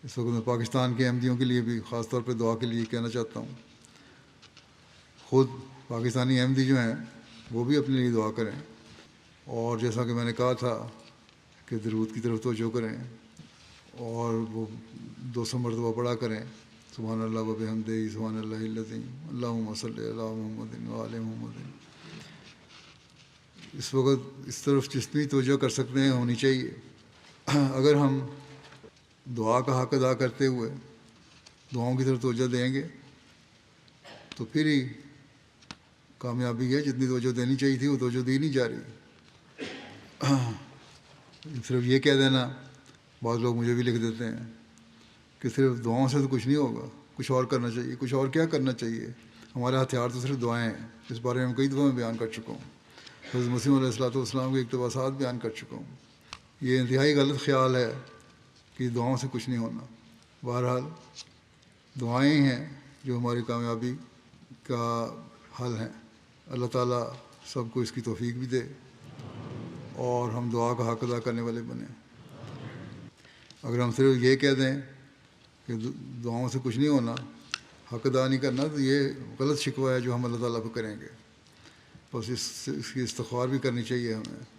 اس وقت میں پاکستان کے احمدیوں کے لیے بھی خاص طور پہ دعا کے لیے کہنا چاہتا ہوں. خود پاکستانی احمدی جو ہیں وہ بھی اپنے لیے دعا کریں، اور جیسا کہ میں نے کہا تھا کہ درود کی طرف توجہ کریں اور وہ 200 مرتبہ پڑھا کریں، سبحان اللہ و بحمدہ سبحان اللہ العظیم اللہم صلی علی محمد و آل محمد. اس وقت اس طرف جتنی توجہ کر سکتے ہیں ہونی چاہیے. اگر ہم دعا کا حق ادا کرتے ہوئے دعاؤں کی طرف توجہ دیں گے تو پھر ہی کامیابی ہے. جتنی توجہ دینی چاہیے تھی وہ توجہ دی نہیں جا رہی. صرف یہ کہہ دینا، بعض لوگ مجھے بھی لکھ دیتے ہیں کہ صرف دعاؤں سے تو کچھ نہیں ہوگا، کچھ اور کرنا چاہیے. کچھ اور کیا کرنا چاہیے؟ ہمارا ہتھیار تو صرف دعائیں ہیں. اس بارے میں کئی دفعہ میں بیان کر چکا ہوں. حضرت مسیح علیہ الصلوۃ والسلام کے اقتباسات بیان کر چکا ہوں. یہ انتہائی غلط خیال ہے کہ دعاؤں سے کچھ نہیں ہونا. بہرحال دعائیں ہیں جو ہماری کامیابی کا حل ہیں. اللہ تعالیٰ سب کو اس کی توفیق بھی دے اور ہم دعا کا حق ادا کرنے والے بنیں. اگر ہم صرف یہ کہہ دیں کہ دعاؤں سے کچھ نہیں ہونا، حق ادا نہیں کرنا، تو یہ غلط شکوہ ہے جو ہم اللہ تعالیٰ کو کریں گے. بس اس کی استغفار بھی کرنی چاہیے ہمیں